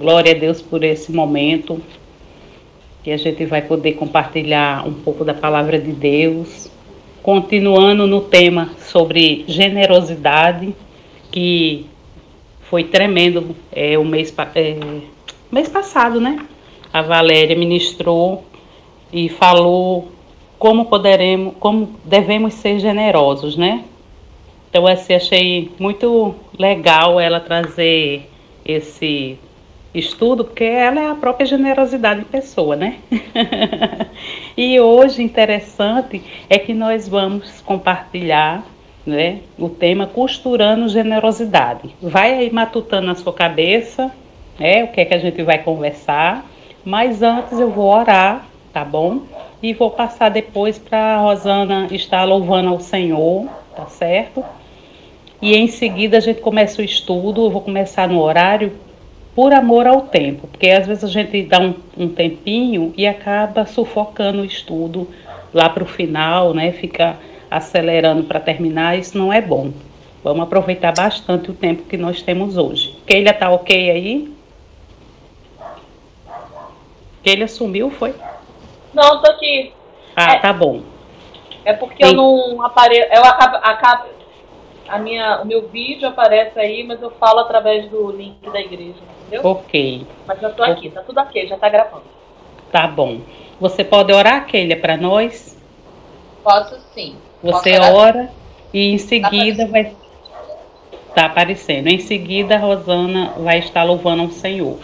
Glória a Deus por esse momento, que a gente vai poder compartilhar um pouco da palavra de Deus, continuando no tema sobre generosidade, que foi tremendo mês passado, né? A Valéria ministrou e falou como devemos ser generosos, né? Então, assim, achei muito legal ela trazer esse estudo, porque ela é a própria generosidade em pessoa, né? E hoje, interessante, é que nós vamos compartilhar, né, o tema costurando generosidade. Vai aí matutando na sua cabeça, né, o que é que a gente vai conversar, mas antes eu vou orar, tá bom? E vou passar depois para a Rosana estar louvando ao Senhor, tá certo? E em seguida a gente começa o estudo. Eu vou começar no horário por amor ao tempo, porque às vezes a gente dá um tempinho e acaba sufocando o estudo lá para o final, né? Fica acelerando para terminar, isso não é bom. Vamos aproveitar bastante o tempo que nós temos hoje. Keila tá ok aí? Keila sumiu, foi? Não, tô aqui. Tá bom. É porque eu não apareço, o meu vídeo aparece aí, mas eu falo através do link da igreja, entendeu? Ok. Mas já tô aqui, tá tudo ok, já tá gravando. Tá bom. Você pode orar, Keila, para nós? Posso sim. Você ora e em seguida vai estar aparecendo. Em seguida, a Rosana vai estar louvando ao Senhor.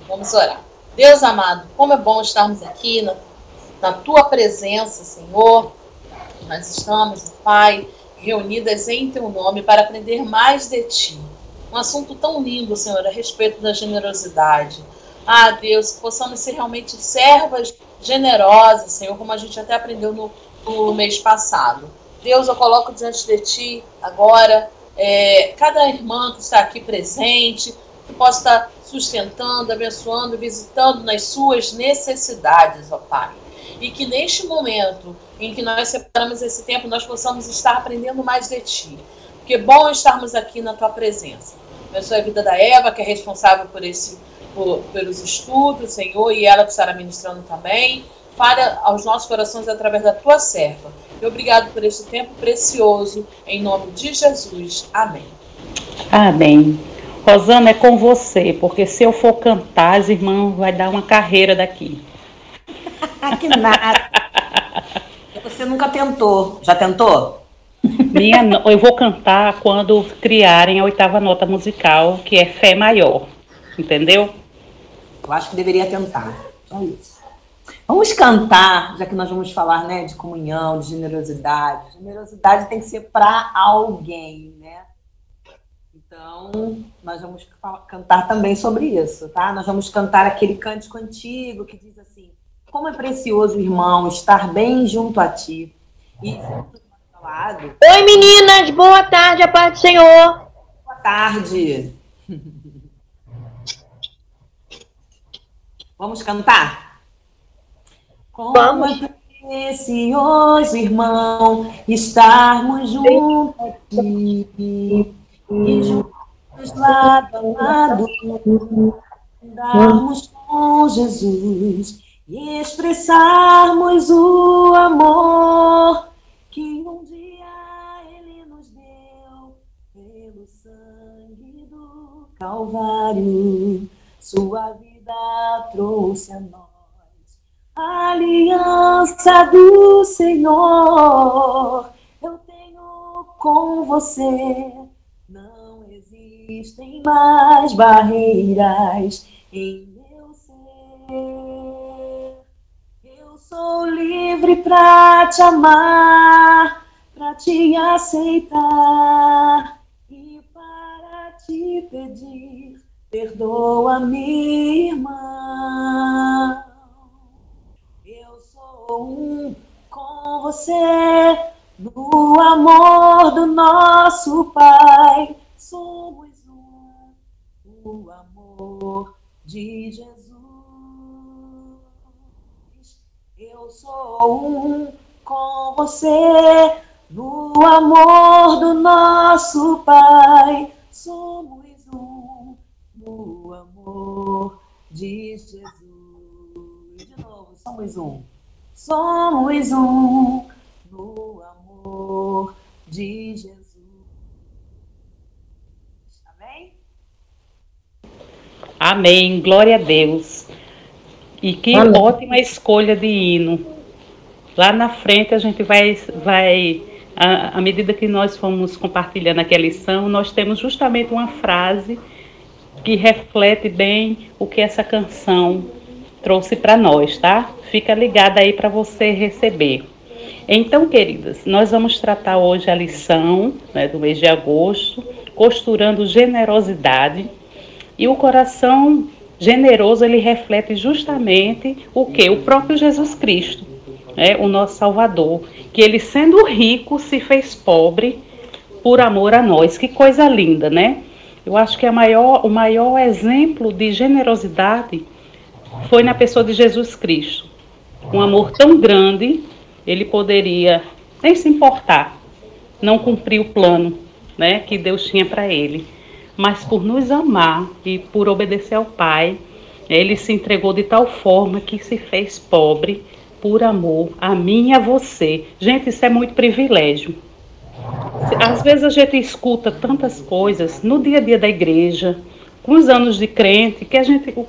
Vamos orar. Deus amado, como é bom estarmos aqui na tua presença, Senhor. Nós estamos, Pai, reunidas em teu nome para aprender mais de ti. Um assunto tão lindo, Senhor, a respeito da generosidade. Ah, Deus, que possamos ser realmente servas generosas, Senhor, como a gente até aprendeu no mês passado. Deus, eu coloco diante de ti agora cada irmã que está aqui presente, que possa estar sustentando, abençoando, visitando nas suas necessidades, ó Pai. E que neste momento em que nós separamos esse tempo, nós possamos estar aprendendo mais de Ti. Porque é bom estarmos aqui na Tua presença. Abençoe a vida da Eva, que é responsável pelos estudos, Senhor, e ela que estará ministrando também. Fale aos nossos corações através da Tua serva. E obrigado por este tempo precioso, em nome de Jesus. Amém. Amém. Rosana, é com você, porque se eu for cantar, as irmãs vai dar uma carreira daqui. Que nada. Você nunca tentou. Já tentou? Eu vou cantar quando criarem a 8ª nota musical, que é Fé Maior. Entendeu? Eu acho que deveria tentar. Só isso. Vamos cantar, já que nós vamos falar, né, de comunhão, de generosidade. Generosidade tem que ser para alguém, né? Então, nós vamos cantar também sobre isso, tá? Nós vamos cantar aquele cântico antigo que diz assim: como é precioso, irmão, estar bem junto a ti. E junto ao lado. Oi, meninas! Boa tarde, a paz do Senhor! Boa tarde! Vamos cantar? Como é precioso, irmão, estarmos juntos a ti. E juntos lado a lado, andarmos com Jesus e expressarmos o amor que um dia Ele nos deu pelo sangue do Calvário. Sua vida trouxe a nós a aliança do Senhor. Eu tenho com você. Não existem mais barreiras em meu ser. Eu sou livre para te amar, para te aceitar e para te pedir, perdoa-me, irmão. Eu sou com você. No amor do nosso Pai, somos o amor de Jesus. Eu sou com você, no amor do nosso Pai, somos no amor de Jesus. De novo, somos um. Somos um no amor de Jesus. Amém? Amém. Glória a Deus. E que Amém. ótima escolha de hino. Lá na frente a gente vai à medida que nós fomos compartilhando aqui a lição, nós temos justamente uma frase que reflete bem o que essa canção trouxe para nós, tá? Fica ligada aí para você receber. Então, queridas, nós vamos tratar hoje a lição, né, do mês de agosto, costurando generosidade. E o coração generoso, ele reflete justamente o quê? O próprio Jesus Cristo, né, o nosso Salvador, que ele, sendo rico, se fez pobre por amor a nós. Que coisa linda, né? Eu acho que o maior exemplo de generosidade foi na pessoa de Jesus Cristo. Um amor tão grande, ele poderia nem se importar, não cumprir o plano, né, que Deus tinha para ele. Mas por nos amar e por obedecer ao Pai, ele se entregou de tal forma que se fez pobre por amor a mim e a você. Gente, isso é muito privilégio. Às vezes a gente escuta tantas coisas no dia a dia da igreja, com os anos de crente, que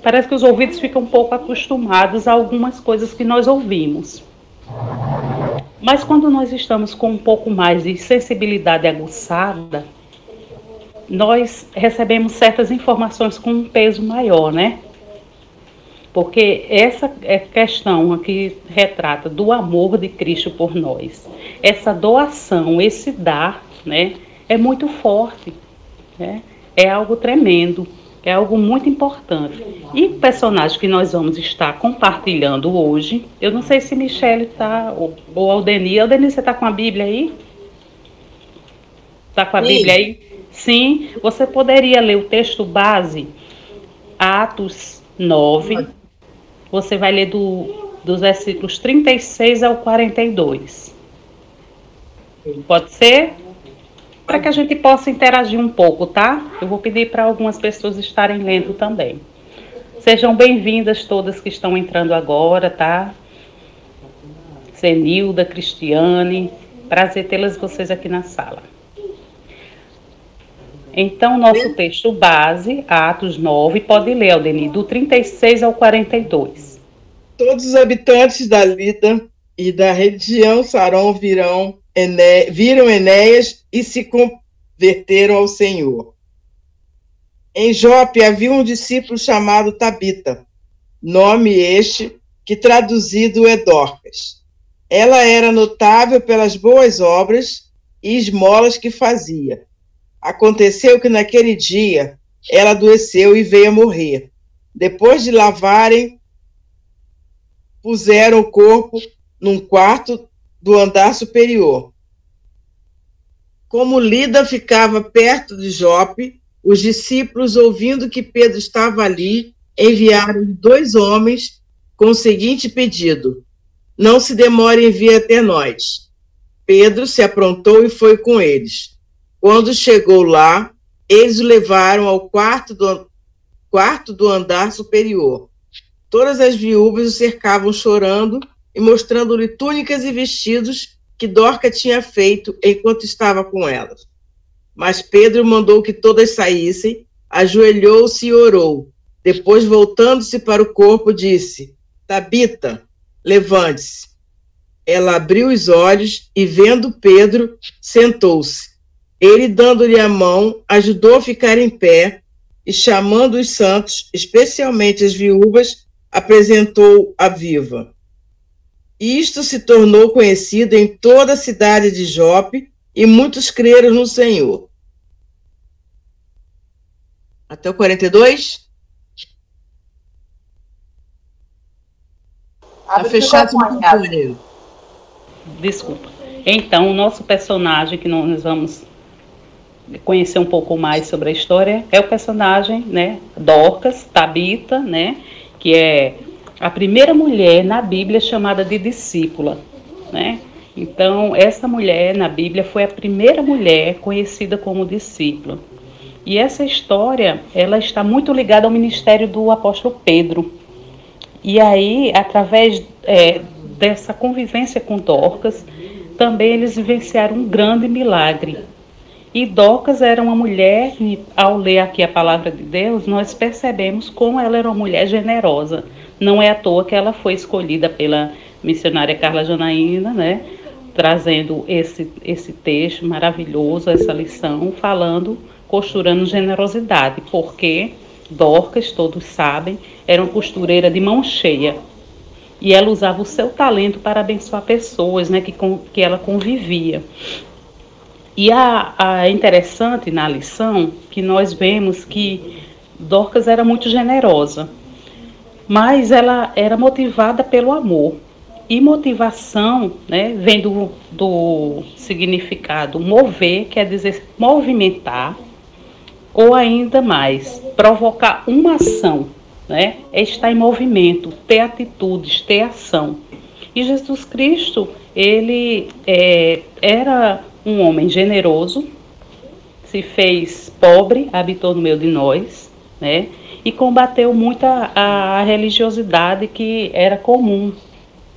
parece que os ouvidos ficam um pouco acostumados a algumas coisas que nós ouvimos. Mas quando nós estamos com um pouco mais de sensibilidade aguçada, nós recebemos certas informações com um peso maior, né? Porque essa questão aqui retrata do amor de Cristo por nós. Essa doação, esse dar, né, é muito forte, né? É algo tremendo, é algo muito importante. E o personagem que nós vamos estar compartilhando hoje, eu não sei se Michele está, ou Aldeni. Aldeni, você está com a Bíblia aí? Está com a Bíblia aí? Sim. Você poderia ler o texto base, Atos 9. Você vai ler dos versículos 36 ao 42. Pode ser? Para que a gente possa interagir um pouco, tá? Eu vou pedir para algumas pessoas estarem lendo também. Sejam bem-vindas todas que estão entrando agora, tá? Zenilda, Cristiane, prazer tê-las vocês aqui na sala. Então, nosso texto base, Atos 9, pode ler, Aldeni, do 36 ao 42. Todos os habitantes da Lida e da região Saron viram Enéas e se converteram ao Senhor. Em Jope havia um discípulo chamado Tabita, nome este que traduzido é Dorcas. Ela era notável pelas boas obras e esmolas que fazia. Aconteceu que naquele dia ela adoeceu e veio a morrer. Depois de lavarem, puseram o corpo num quarto do andar superior. Como Lida ficava perto de Jope, os discípulos, ouvindo que Pedro estava ali, enviaram 2 homens com o seguinte pedido: não se demore em vir até nós. Pedro se aprontou e foi com eles. Quando chegou lá, eles o levaram ao quarto do andar superior. Todas as viúvas o cercavam chorando e mostrando-lhe túnicas e vestidos que Dorca tinha feito enquanto estava com elas. Mas Pedro mandou que todas saíssem, ajoelhou-se e orou. Depois, voltando-se para o corpo, disse: Tabita, levante-se. Ela abriu os olhos e, vendo Pedro, sentou-se. Ele, dando-lhe a mão, ajudou a ficar em pé e, chamando os santos, especialmente as viúvas, apresentou-a viva. Isto se tornou conhecido em toda a cidade de Jope e muitos creram no Senhor. Até o 42? Está fechado. Desculpa. Então, o nosso personagem que nós vamos conhecer um pouco mais sobre a história é o personagem, né, Dorcas, Tabita, né, que é a primeira mulher na Bíblia chamada de discípula, né? Então, essa mulher na Bíblia foi a primeira mulher conhecida como discípula. E essa história, ela está muito ligada ao ministério do apóstolo Pedro. E aí, através dessa convivência com Dorcas, também eles vivenciaram um grande milagre. E Dorcas era uma mulher, e ao ler aqui a palavra de Deus, nós percebemos como ela era uma mulher generosa. Não é à toa que ela foi escolhida pela missionária Carla Janaína, né, trazendo esse texto maravilhoso, essa lição, costurando generosidade, porque Dorcas, todos sabem, era uma costureira de mão cheia. E ela usava o seu talento para abençoar pessoas, né, que ela convivia. E é interessante na lição que nós vemos que Dorcas era muito generosa, mas ela era motivada pelo amor. E motivação, né, vem do significado mover, quer dizer movimentar, ou ainda mais, provocar uma ação, né, é estar em movimento, ter atitudes, ter ação. E Jesus Cristo, ele era um homem generoso, se fez pobre, habitou no meio de nós, né? E combateu muito a religiosidade que era comum.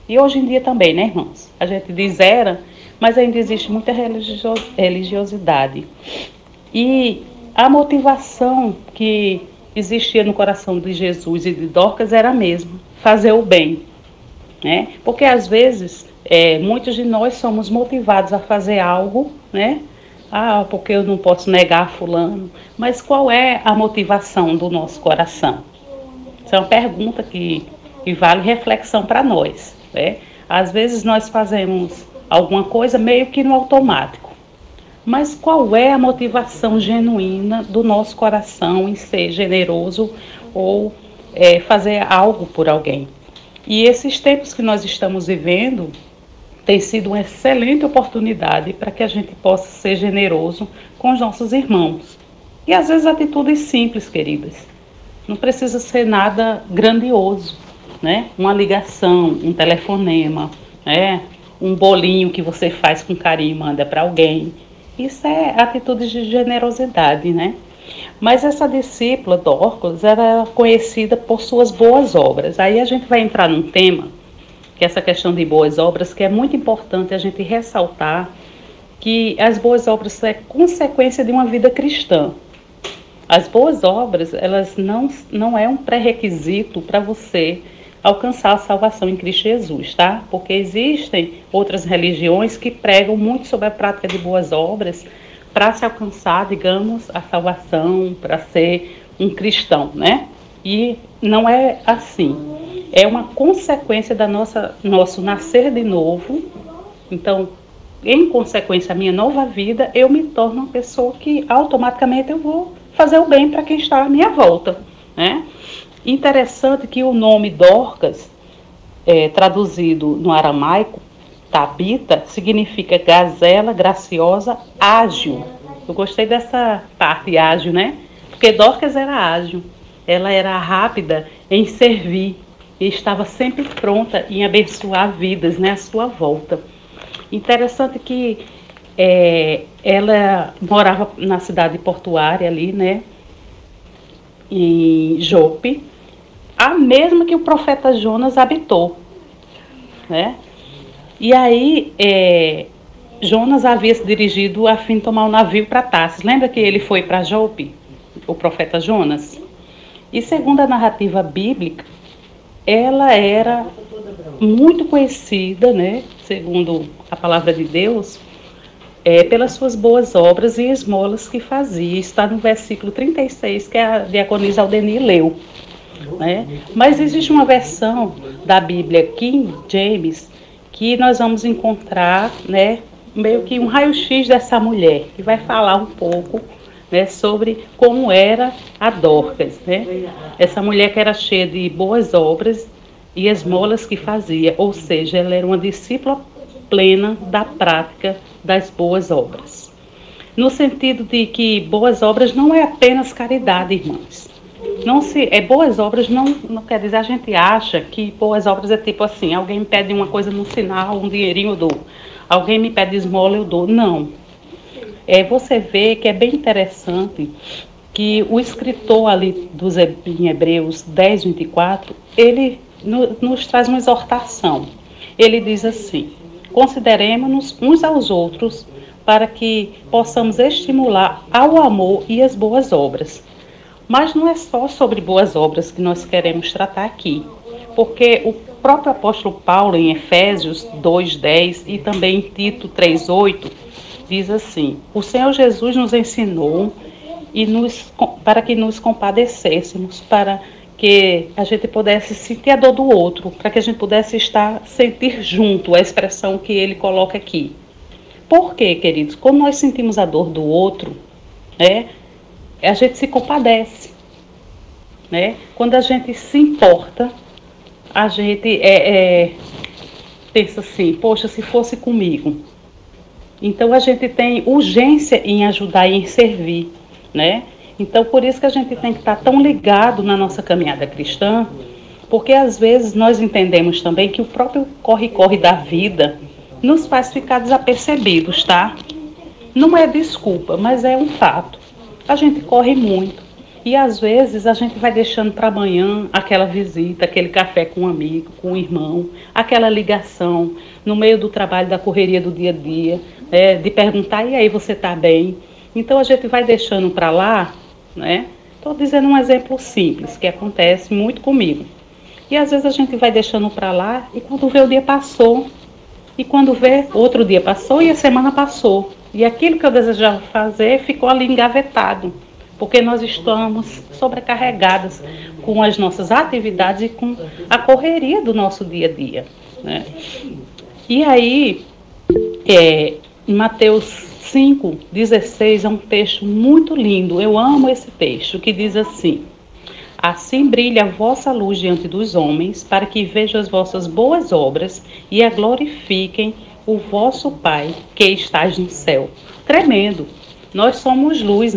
E hoje em dia também, né, irmãos? A gente diz era, mas ainda existe muita religiosidade. E a motivação que existia no coração de Jesus e de Dorcas era a mesma, fazer o bem, né? Porque às vezes muitos de nós somos motivados a fazer algo, né? Porque eu não posso negar fulano. Mas qual é a motivação do nosso coração? Essa é uma pergunta que vale reflexão para nós, né? Às vezes nós fazemos alguma coisa meio que no automático. Mas qual é a motivação genuína do nosso coração em ser generoso ou fazer algo por alguém? E esses tempos que nós estamos vivendo tem sido uma excelente oportunidade para que a gente possa ser generoso com os nossos irmãos. E às vezes atitudes simples, queridas. Não precisa ser nada grandioso, né? Uma ligação, um telefonema, né? Um bolinho que você faz com carinho e manda para alguém. Isso é atitude de generosidade, né? Mas essa discípula, Dorcas, era conhecida por suas boas obras. Aí a gente vai entrar num tema, que é essa questão de boas obras, que é muito importante a gente ressaltar que as boas obras é consequência de uma vida cristã. As boas obras, elas não é um pré-requisito para você alcançar a salvação em Cristo Jesus, tá? Porque existem outras religiões que pregam muito sobre a prática de boas obras para se alcançar, digamos, a salvação, para ser um cristão, né? E não é assim. É uma consequência da nosso nascer de novo. Então, em consequência da minha nova vida, eu me torno uma pessoa que automaticamente eu vou fazer o bem para quem está à minha volta, né? Interessante que o nome Dorcas, traduzido no aramaico, Tabita, significa gazela, graciosa, ágil. Eu gostei dessa parte, ágil, né? Porque Dorcas era ágil, ela era rápida em servir e estava sempre pronta em abençoar vidas, né, à sua volta. Interessante que ela morava na cidade portuária ali, né, em Jope, a mesma que o profeta Jonas habitou, né? E aí Jonas havia se dirigido a fim de tomar um navio para Tarsis. Lembra que ele foi para Jope, o profeta Jonas? E segundo a narrativa bíblica, ela era muito conhecida, né, segundo a palavra de Deus, pelas suas boas obras e esmolas que fazia. Está no versículo 36, que a diaconisa Aldeni leu, né? Mas existe uma versão da Bíblia King James que nós vamos encontrar, né, meio que um raio-x dessa mulher, que vai falar um pouco, né, sobre como era a Dorcas, né? Essa mulher que era cheia de boas obras e esmolas que fazia, ou seja, ela era uma discípula plena da prática das boas obras. No sentido de que boas obras não é apenas caridade, irmãos. Boas obras não quer dizer, a gente acha que boas obras é tipo assim, alguém me pede uma coisa no sinal, um dinheirinho eu dou. Alguém me pede esmola, eu dou. Não. Você vê que é bem interessante que o escritor ali em Hebreus 10, 24, ele nos traz uma exortação. Ele diz assim: consideremos-nos uns aos outros para que possamos estimular ao amor e às boas obras. Mas não é só sobre boas obras que nós queremos tratar aqui, porque o próprio apóstolo Paulo, em Efésios 2:10 e também em Tito 3:8, diz assim: o Senhor Jesus nos ensinou para que nos compadecêssemos, para que a gente pudesse sentir a dor do outro, para que a gente pudesse sentir junto, a expressão que ele coloca aqui. Por quê, queridos? Quando nós sentimos a dor do outro, a gente se compadece. Quando a gente se importa, a gente pensa assim: poxa, se fosse comigo. Então a gente tem urgência em ajudar e em servir, Então por isso que a gente tem que estar tão ligado na nossa caminhada cristã, porque às vezes nós entendemos também que o próprio corre-corre da vida nos faz ficar desapercebidos, tá? Não é desculpa, mas é um fato. A gente corre muito e às vezes a gente vai deixando para amanhã aquela visita, aquele café com um amigo, com um irmão, aquela ligação no meio do trabalho, da correria do dia a dia, de perguntar: e aí, você está bem? Então a gente vai deixando para lá, Estou dizendo um exemplo simples que acontece muito comigo. E às vezes a gente vai deixando para lá e quando vê, o dia passou. E quando vê, outro dia passou e a semana passou. E aquilo que eu desejava fazer ficou ali engavetado, porque nós estamos sobrecarregadas com as nossas atividades e com a correria do nosso dia a dia, E aí, em Mateus 5:16 é um texto muito lindo. Eu amo esse texto, que diz assim: assim brilha a vossa luz diante dos homens, para que vejam as vossas boas obras e a glorifiquem o vosso Pai que estás no céu. Tremendo. Nós somos luz,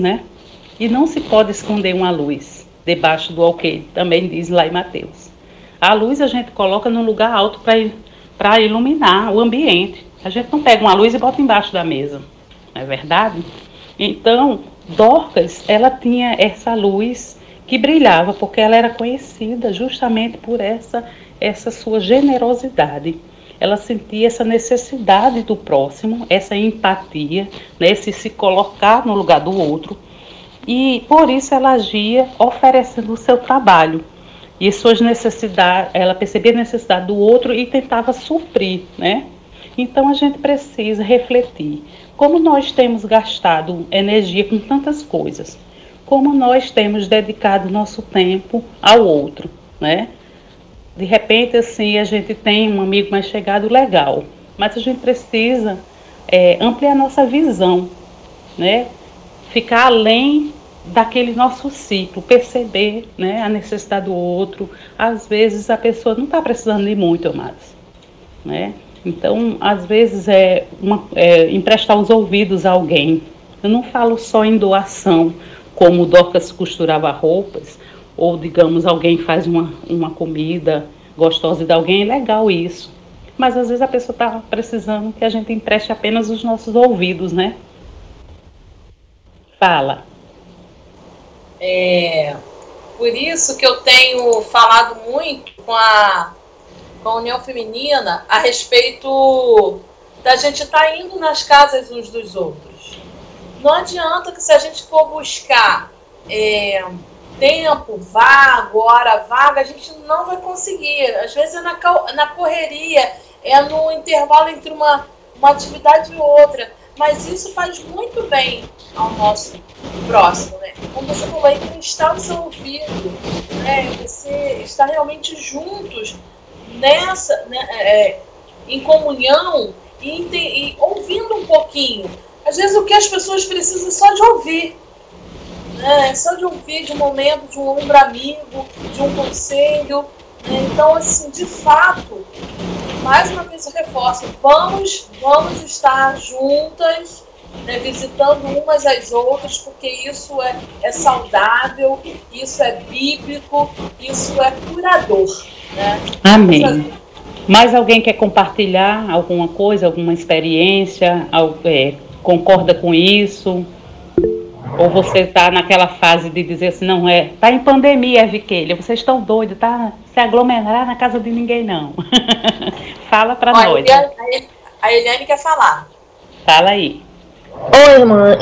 E não se pode esconder uma luz debaixo do alqueire, também diz lá em Mateus. A luz a gente coloca num lugar alto para iluminar o ambiente. A gente não pega uma luz e bota embaixo da mesa. Não é verdade? Então, Dorcas, ela tinha essa luz que brilhava, porque ela era conhecida justamente por essa sua generosidade. Ela sentia essa necessidade do próximo, essa empatia, esse se colocar no lugar do outro. E por isso ela agia oferecendo o seu trabalho. E suas necessidades, ela percebia a necessidade do outro e tentava suprir, Então a gente precisa refletir como nós temos gastado energia com tantas coisas, como nós temos dedicado nosso tempo ao outro, De repente, assim, a gente tem um amigo mais chegado, legal, mas a gente precisa ampliar nossa visão, Ficar além daquele nosso ciclo, perceber, a necessidade do outro. Às vezes a pessoa não está precisando de muito, amados, Então, às vezes, emprestar os ouvidos a alguém. Eu não falo só em doação, como Dorcas costurava roupas, ou, digamos, alguém faz uma comida gostosa de alguém, é legal isso. Mas, às vezes, a pessoa está precisando que a gente empreste apenas os nossos ouvidos, Fala. Por isso que eu tenho falado muito com a União Feminina a respeito da gente estar indo nas casas uns dos outros. Não adianta que, se a gente for buscar tempo vago, hora vaga, a gente não vai conseguir. Às vezes é na correria, é no intervalo entre uma atividade e outra. Mas isso faz muito bem ao nosso próximo, Como você falou, emprestar o seu ouvido, Você estar realmente juntos nessa, em comunhão e ouvindo um pouquinho. Às vezes o que as pessoas precisam é só de ouvir, só de ouvir, de um momento, de um ombro amigo, de um conselho. Então, assim, de fato, mais uma vez eu reforço, vamos estar juntas, visitando umas às outras, porque isso é saudável, isso é bíblico, isso é curador. Amém. Mais alguém quer compartilhar alguma coisa, alguma experiência? Concorda com isso? Ou você está naquela fase de dizer assim, não é, está em pandemia, Viquelia, vocês estão doidos, tá? Se aglomerar na casa de ninguém, não. Fala para nós. A Eliane quer falar. Fala aí. Oi, irmã.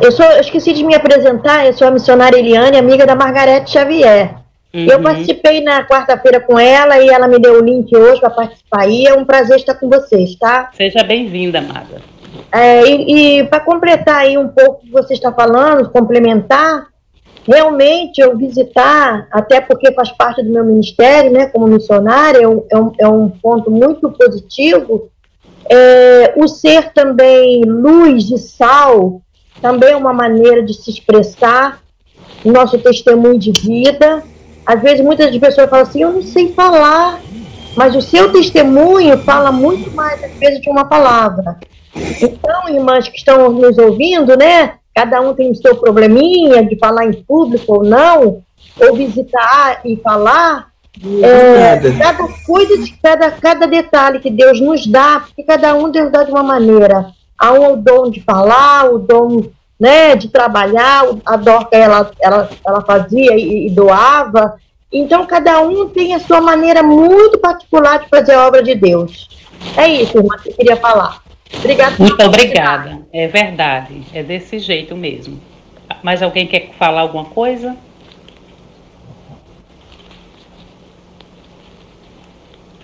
Eu esqueci de me apresentar, eu sou a missionária Eliane, amiga da Margarete Xavier. Eu participei na quarta-feira com ela e ela me deu o link hoje para participar. E é um prazer estar com vocês, tá? Seja bem-vinda, amada. E para completar aí um pouco o que você está falando, complementar, realmente eu visitar, até porque faz parte do meu ministério, né, como missionária, é um ponto muito positivo. O ser também luz e sal, também é uma maneira de se expressar, nosso testemunho de vida. Às vezes muitas pessoas falam assim, eu não sei falar, mas o seu testemunho fala muito mais, às vezes, de uma palavra. Então, irmãs que estão nos ouvindo, né? Cada um tem o seu probleminha de falar em público ou não, ou visitar e falar. Cada coisa, cada detalhe que Deus nos dá, porque cada um Deus dá de uma maneira. Há o dom de falar, o dom, né, de trabalhar, a Dorca ela fazia e doava. Então, cada um tem a sua maneira muito particular de fazer a obra de Deus. É isso, irmã, que eu queria falar. Obrigada. Muito obrigada. É verdade, é desse jeito mesmo. Mais alguém quer falar alguma coisa?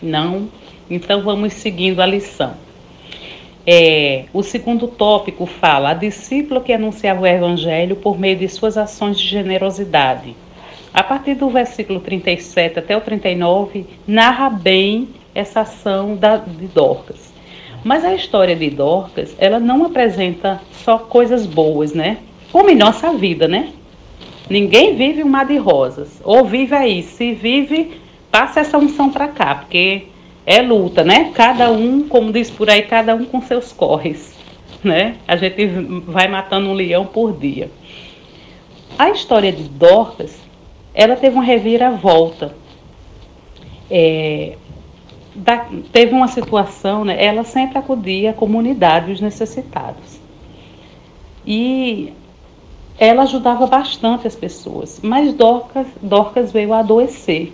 Não? Então vamos seguindo a lição. O segundo tópico fala: a discípula que anunciava o evangelho por meio de suas ações de generosidade. A partir do versículo 37 até o 39, narra bem essa ação de Dorcas. Mas a história de Dorcas, ela não apresenta só coisas boas, né? Como em nossa vida, né? Ninguém vive um mar de rosas. Ou vive aí, se vive, passa essa unção para cá, porque é luta, né? Cada um, como diz por aí, cada um com seus corres, né? A gente vai matando um leão por dia. A história de Dorcas, ela teve uma reviravolta. Teve uma situação, né? Ela sempre acudia à comunidade dos necessitados. E ela ajudava bastante as pessoas. Mas Dorcas veio a adoecer.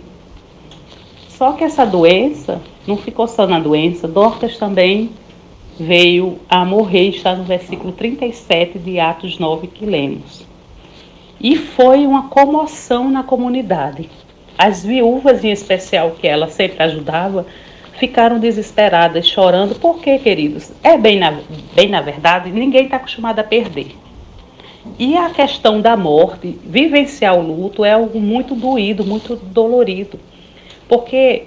Só que essa doença, não ficou só na doença, Dorcas também veio a morrer, está no versículo 37 de Atos 9 que lemos. E foi uma comoção na comunidade. As viúvas, em especial, que ela sempre ajudava, ficaram desesperadas, chorando. Por quê, queridos? Bem na verdade, ninguém está acostumado a perder. E a questão da morte, vivenciar o luto, é algo muito doído, muito dolorido. Porque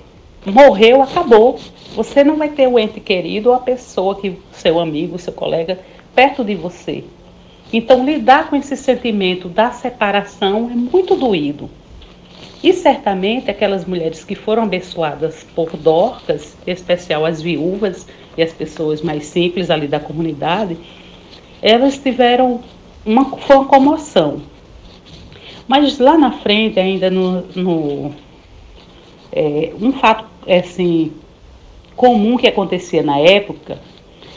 morreu, acabou. Você não vai ter o ente querido ou a pessoa, seu amigo, seu colega, perto de você. Então, lidar com esse sentimento da separação é muito doído. E certamente aquelas mulheres que foram abençoadas por Dorcas, em especial as viúvas e as pessoas mais simples ali da comunidade, elas tiveram foi uma comoção. Mas lá na frente, ainda um fato assim, comum que acontecia na época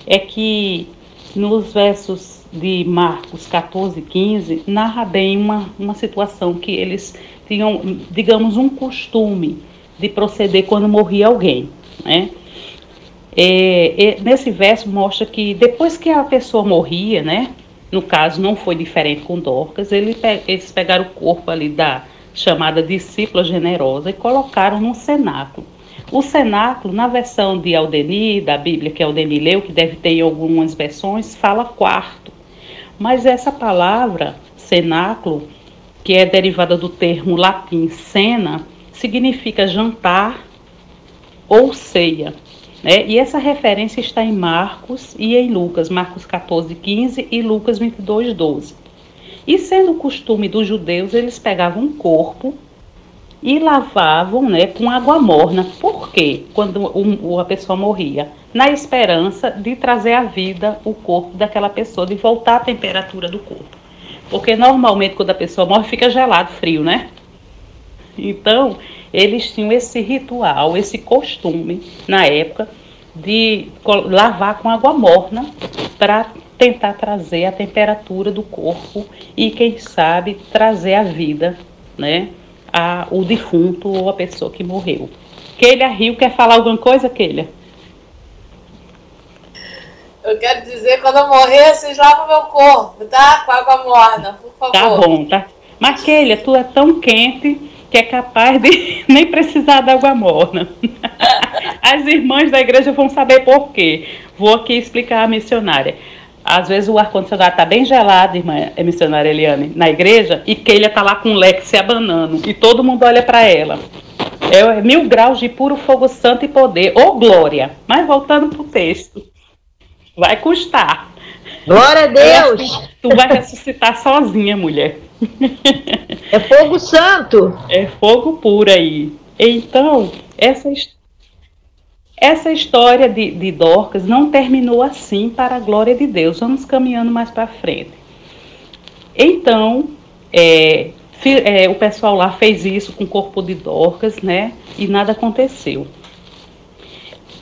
é que nos versos de Marcos 14, 15, narra bem uma situação que eles tinham, digamos, um costume de proceder quando morria alguém, né? Nesse verso mostra que depois que a pessoa morria, né? No caso não foi diferente com Dorcas, eles pegaram o corpo ali da chamada discípula generosa e colocaram num cenáculo. O cenáculo, na versão de Aldeni, da Bíblia que Aldeni leu, que deve ter em algumas versões, fala quarto. Mas essa palavra, cenáculo, que é derivada do termo latim cena, significa jantar ou ceia, né? E essa referência está em Marcos e em Lucas, Marcos 14, 15 e Lucas 22, 12. E sendo o costume dos judeus, eles pegavam um corpo e lavavam, né, com água morna. Por quê? Quando a pessoa morria? Na esperança de trazer à vida o corpo daquela pessoa, de voltar à temperatura do corpo. Porque normalmente quando a pessoa morre fica gelado, frio, né? Então, eles tinham esse ritual, esse costume, na época, de lavar com água morna para tentar trazer a temperatura do corpo e, quem sabe, trazer a vida, né, o defunto ou a pessoa que morreu. Keila Rio, quer falar alguma coisa, Keila? Eu quero dizer, quando eu morrer, vocês lavam meu corpo, tá? Com água morna, por favor. Tá bom, tá? Mas, Keila, tu é tão quente que é capaz de nem precisar de água morna. As irmãs da igreja vão saber por quê. Vou aqui explicar a missionária. Às vezes o ar-condicionado está bem gelado, irmã missionária Eliane, na igreja, e Keila está lá com o leque se abanando, e todo mundo olha para ela. É 1000 graus de puro fogo santo e poder. Ô, glória! Mas voltando para o texto. Vai custar. Glória a Deus! Tu vai ressuscitar sozinha, mulher. É fogo santo. É fogo puro aí. Então, essa história de Dorcas não terminou assim, para a glória de Deus. Vamos caminhando mais para frente. Então, o pessoal lá fez isso com o corpo de Dorcas, né? E nada aconteceu.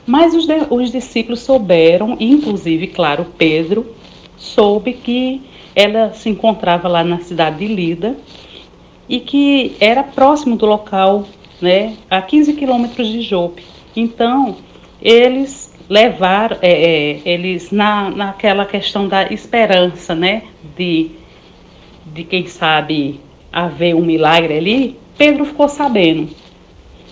Mas os discípulos souberam, inclusive, claro, Pedro, soube que ela se encontrava lá na cidade de Lida e que era próximo do local, né, a 15 quilômetros de Jope. Então, eles levaram, eles naquela questão da esperança, né, de quem sabe haver um milagre ali, Pedro ficou sabendo.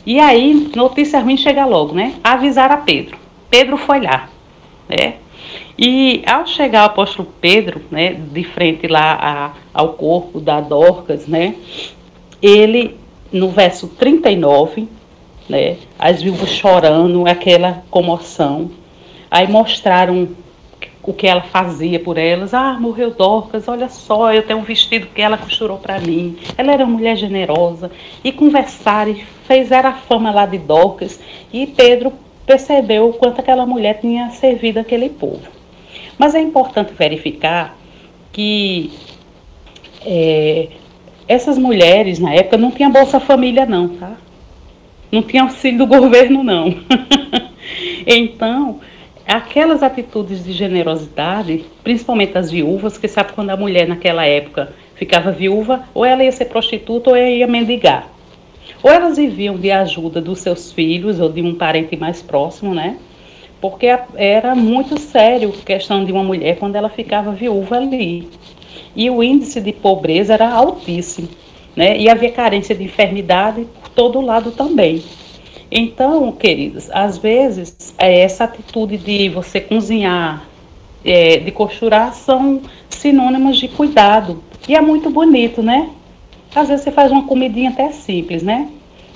E aí, notícia ruim chega logo, né? Avisaram a Pedro. Pedro foi lá, né? E ao chegar o apóstolo Pedro, né, de frente lá ao corpo da Dorcas, né? Ele, no verso 39, né? As viúvas chorando, aquela comoção. Aí mostraram o que ela fazia por elas. Ah, morreu Dorcas, olha só, eu tenho um vestido que ela costurou para mim. Ela era uma mulher generosa. E conversaram, e fizeram a fama lá de Dorcas. E Pedro percebeu o quanto aquela mulher tinha servido aquele povo. Mas é importante verificar que essas mulheres, na época, não tinham Bolsa Família não, tá? Não tinha auxílio do governo não. Então, aquelas atitudes de generosidade, principalmente as viúvas, que sabe quando a mulher naquela época ficava viúva, ou ela ia ser prostituta ou ela ia mendigar. Ou elas viviam de ajuda dos seus filhos ou de um parente mais próximo, né? Porque era muito sério a questão de uma mulher quando ela ficava viúva ali. E o índice de pobreza era altíssimo, né? E havia carência de enfermidade por todo lado também. Então, queridos, às vezes, essa atitude de você cozinhar, de costurar, são sinônimos de cuidado. E é muito bonito, né? Às vezes você faz uma comidinha até simples, né?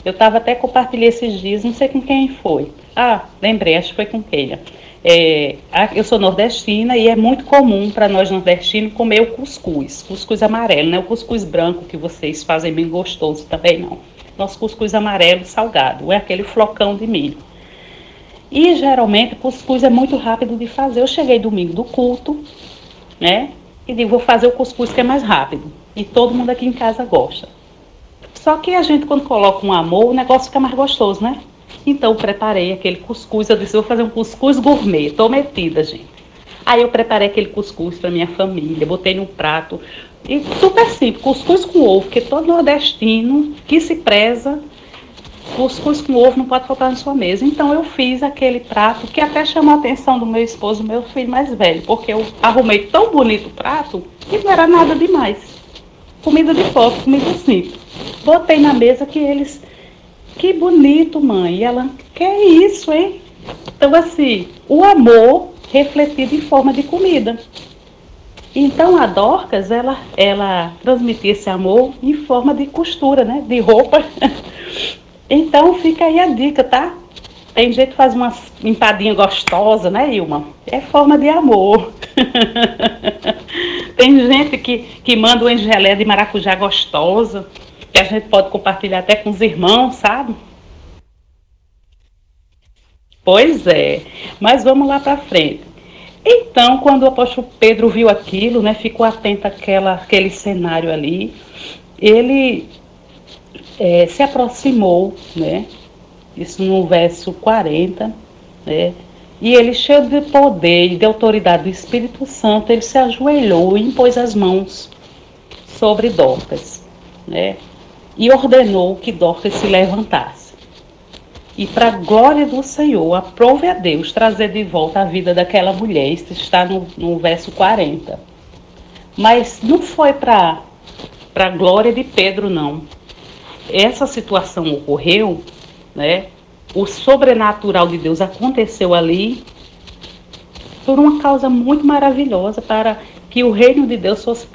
Eu estava até compartilhando esses dias, não sei com quem foi. Ah, lembrei, acho que foi com Keila. Eu sou nordestina e é muito comum para nós nordestinos comer o cuscuz amarelo, né? O cuscuz branco que vocês fazem bem gostoso também não. Nosso cuscuz amarelo salgado, é aquele flocão de milho. E geralmente o cuscuz é muito rápido de fazer. Eu cheguei domingo do culto, né? E digo, vou fazer o cuscuz que é mais rápido. E todo mundo aqui em casa gosta. Só que a gente, quando coloca um amor, o negócio fica mais gostoso, né? Então, eu preparei aquele cuscuz. Eu disse, vou fazer um cuscuz gourmet. Tô metida, gente. Aí eu preparei aquele cuscuz para minha família. Botei num prato. E super simples, cuscuz com ovo. Porque todo nordestino que se preza, cuscuz com ovo não pode faltar na sua mesa. Então, eu fiz aquele prato que até chamou a atenção do meu esposo, meu filho mais velho. Porque eu arrumei tão bonito o prato que não era nada demais. Comida de pobre, comida simples. Botei na mesa que eles... Que bonito, mãe. E ela, que é isso, hein? Então, assim, o amor refletido em forma de comida. Então, a Dorcas, ela transmitia esse amor em forma de costura, né? De roupa. Então, fica aí a dica, tá? Tem gente que faz uma empadinha gostosa, né, Ilma? É forma de amor. Tem gente que manda uma geleia de maracujá gostosa, que a gente pode compartilhar até com os irmãos, sabe? Pois é. Mas vamos lá para frente. Então, quando o apóstolo Pedro viu aquilo, né, ficou atento àquele cenário ali, ele se aproximou, né? Isso no verso 40, né? E ele, cheio de poder e de autoridade do Espírito Santo, ele se ajoelhou e impôs as mãos sobre Dorcas, né? E ordenou que Dorcas se levantasse. E para a glória do Senhor, aprove a Deus trazer de volta a vida daquela mulher. Isso está no verso 40. Mas não foi para a glória de Pedro, não. Essa situação ocorreu, né? O sobrenatural de Deus aconteceu ali por uma causa muito maravilhosa, para que o reino de Deus fosse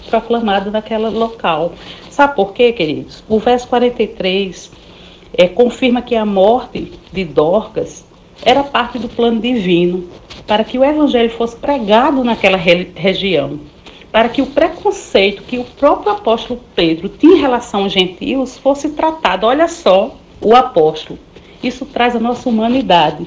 proclamado naquele local. Sabe por quê, queridos? O verso 43 confirma que a morte de Dorcas era parte do plano divino, para que o evangelho fosse pregado naquela região, para que o preconceito que o próprio apóstolo Pedro tinha em relação aos gentios fosse tratado. Olha só, o apóstolo. Isso traz a nossa humanidade.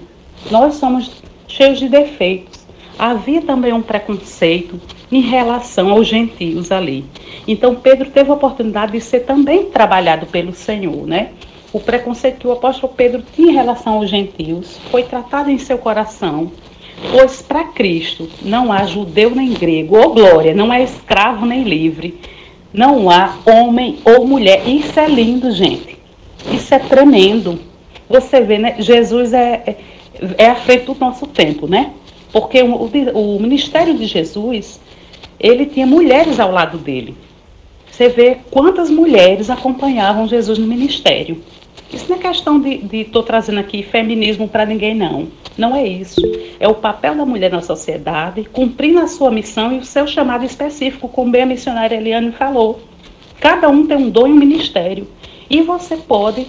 Nós somos cheios de defeitos. Havia também um preconceito em relação aos gentios ali. Então, Pedro teve a oportunidade de ser também trabalhado pelo Senhor, né? O preconceito que o apóstolo Pedro tinha em relação aos gentios foi tratado em seu coração, pois para Cristo não há judeu nem grego, ou glória, não há escravo nem livre, não há homem ou mulher. Isso é lindo, gente. Isso é tremendo. Você vê, né? Jesus é à frente do nosso tempo, né? Porque o ministério de Jesus, ele tinha mulheres ao lado dele. Você vê quantas mulheres acompanhavam Jesus no ministério. Isso não é questão de estou trazendo aqui feminismo para ninguém, não. Não é isso. É o papel da mulher na sociedade, cumprindo a sua missão e o seu chamado específico, como bem a missionária Eliane falou. Cada um tem um dom e um ministério. E você pode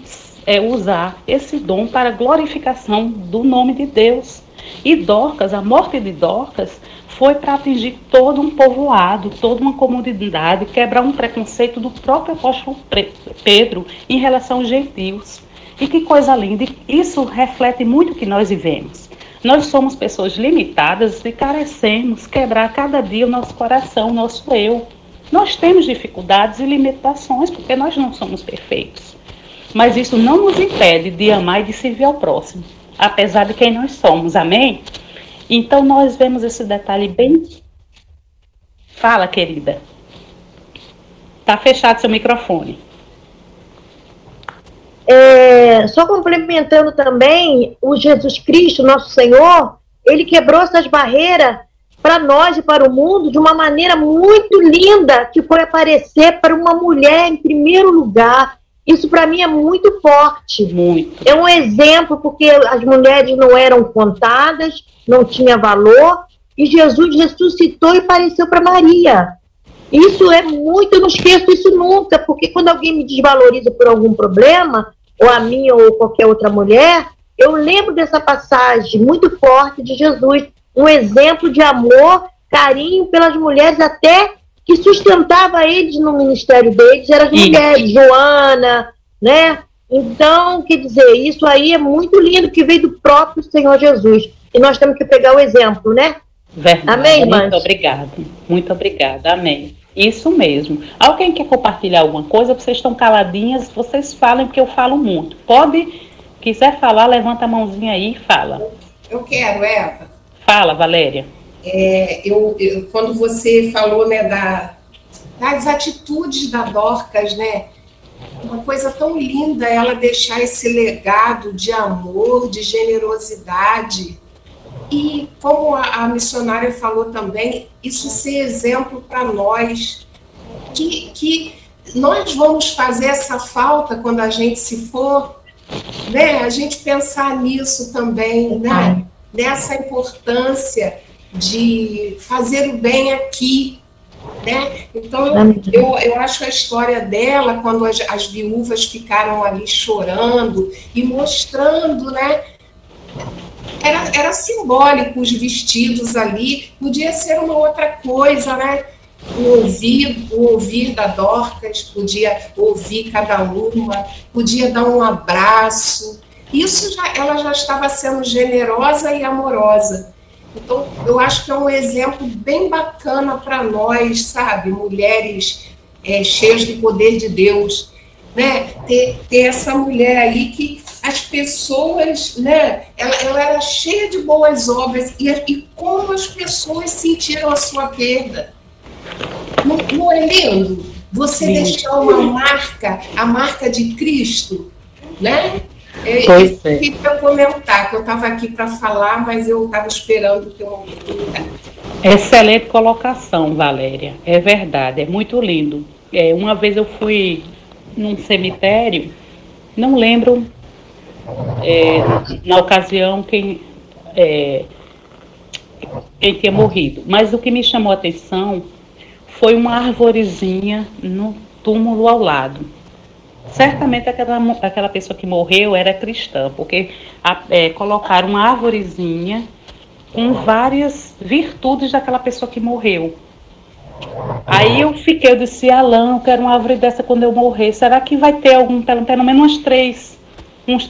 usar esse dom para a glorificação do nome de Deus. E Dorcas, a morte de Dorcas, foi para atingir todo um povoado, toda uma comunidade, quebrar um preconceito do próprio apóstolo Pedro em relação aos gentios. E que coisa linda, isso reflete muito o que nós vivemos. Nós somos pessoas limitadas e carecemos quebrar cada dia o nosso coração, o nosso eu. Nós temos dificuldades e limitações, porque nós não somos perfeitos. Mas isso não nos impede de amar e de servir ao próximo, apesar de quem nós somos, amém? Então nós vemos esse detalhe bem... Fala, querida. Tá fechado seu microfone. Só complementando também, o Jesus Cristo, nosso Senhor, ele quebrou essas barreiras para nós e para o mundo de uma maneira muito linda, que foi aparecer para uma mulher em primeiro lugar. Isso para mim é muito forte. Muito. É um exemplo, porque as mulheres não eram contadas, não tinha valor, e Jesus ressuscitou e apareceu para Maria. Isso é muito, eu não esqueço isso nunca, porque quando alguém me desvaloriza por algum problema, ou a minha ou qualquer outra mulher, eu lembro dessa passagem muito forte de Jesus, um exemplo de amor, carinho pelas mulheres, até que sustentava eles no ministério deles, eram as mulheres, Joana, né? Então, quer dizer, isso aí é muito lindo, que veio do próprio Senhor Jesus. E nós temos que pegar o exemplo, né? Verdade. Amém, irmãs? Muito obrigada, amém. Isso mesmo. Alguém quer compartilhar alguma coisa? Vocês estão caladinhas, vocês falem, porque eu falo muito. Quiser falar, levanta a mãozinha aí e fala. Eu quero, Eva. Fala, Valéria. Quando você falou, né, das atitudes da Dorcas, né, uma coisa tão linda ela deixar esse legado de amor, de generosidade, e como a missionária falou também, isso ser exemplo para nós, que nós vamos fazer essa falta quando a gente se for, né, a gente pensar nisso também, né, nessa importância de fazer o bem aqui, né? Então, eu acho a história dela, quando as viúvas ficaram ali chorando e mostrando, né? Era simbólico os vestidos ali, podia ser uma outra coisa, né? O ouvir da Dorcas, podia ouvir cada uma, podia dar um abraço. Isso ela já estava sendo generosa e amorosa. Então, eu acho que é um exemplo bem bacana para nós, sabe? Mulheres cheias do poder de Deus, né? Ter essa mulher aí que as pessoas, né? Ela era cheia de boas obras, e como as pessoas sentiram a sua perda. Não é lindo? Você deixar uma marca, a marca de Cristo, né? Pois é. E para comentar, que eu estava aqui para falar, mas eu estava esperando ter uma oportunidade. Excelente colocação, Valéria. É verdade, é muito lindo. Uma vez eu fui num cemitério, não lembro na ocasião quem tinha morrido, mas o que me chamou a atenção foi uma arvorezinha no túmulo ao lado. Certamente aquela pessoa que morreu era cristã, porque colocaram uma arvorezinha com várias virtudes daquela pessoa que morreu. Aí eu disse, Alain, eu quero uma árvore dessa quando eu morrer. Será que vai ter pelo menos uns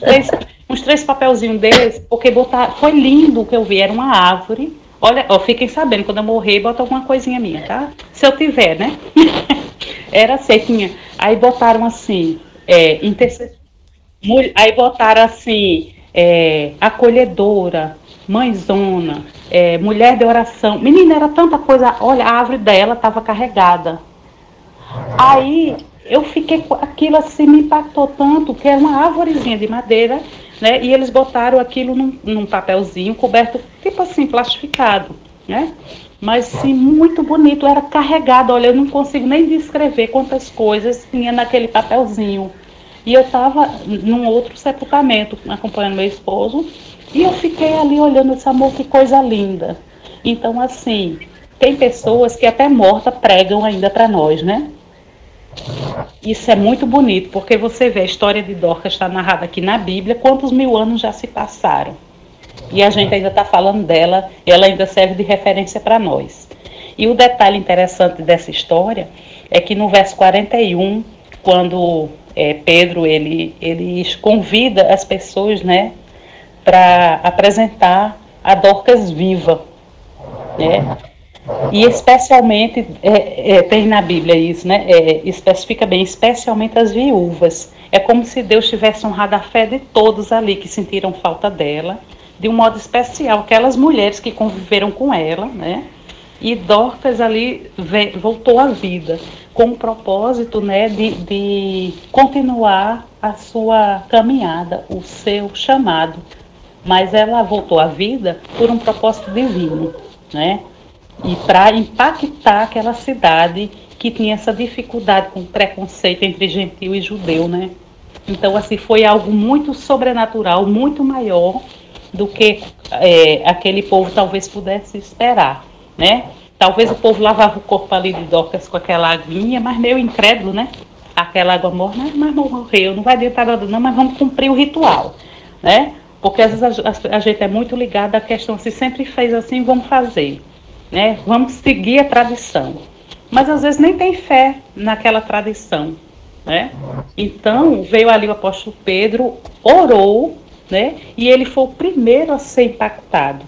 três papelzinhos desses? Porque foi lindo o que eu vi, era uma árvore. Olha, fiquem sabendo, quando eu morrer, bota alguma coisinha minha, tá? Se eu tiver, né? Era assim, tinha. Aí botaram assim, aí botaram assim, acolhedora, mãezona, mulher de oração. Menina, era tanta coisa. Olha, a árvore dela estava carregada. Aí eu fiquei com aquilo assim, me impactou tanto, que era uma árvorezinha de madeira, né? E eles botaram aquilo num papelzinho coberto, tipo assim, plastificado, né? Mas sim, muito bonito, era carregado. Olha, eu não consigo nem descrever quantas coisas tinha naquele papelzinho. E eu estava num outro sepultamento, acompanhando meu esposo, e eu fiquei ali olhando esse amor, que coisa linda. Então, assim, tem pessoas que até morta pregam ainda para nós, né? Isso é muito bonito, porque você vê a história de Dorcas está narrada aqui na Bíblia, quantos mil anos já se passaram. E a gente ainda está falando dela, ela ainda serve de referência para nós. E o detalhe interessante dessa história é que no verso 41, quando Pedro ele convida as pessoas, né, para apresentar a Dorcas viva, né? E especialmente, tem na Bíblia isso, né? Especifica bem, especialmente as viúvas. É como se Deus tivesse honrado a fé de todos ali que sentiram falta dela, de um modo especial, aquelas mulheres que conviveram com ela, né? E Dorcas ali voltou à vida, com o propósito, né, de continuar a sua caminhada, o seu chamado. Mas ela voltou à vida por um propósito divino, né? E para impactar aquela cidade que tinha essa dificuldade com preconceito entre gentil e judeu, né? Então, assim, foi algo muito sobrenatural, muito maior do que aquele povo talvez pudesse esperar, né? Talvez o povo lavava o corpo ali de Dorcas com aquela aguinha, mas meio incrédulo, né? Aquela água morna, mas morreu, não vai adiantar nada não, mas vamos cumprir o ritual, né? Porque às vezes a gente é muito ligado à questão, se sempre fez assim, vamos fazer, né? Vamos seguir a tradição. Mas às vezes nem tem fé naquela tradição, né? Então veio ali o apóstolo Pedro, orou, né? E ele foi o primeiro a ser impactado,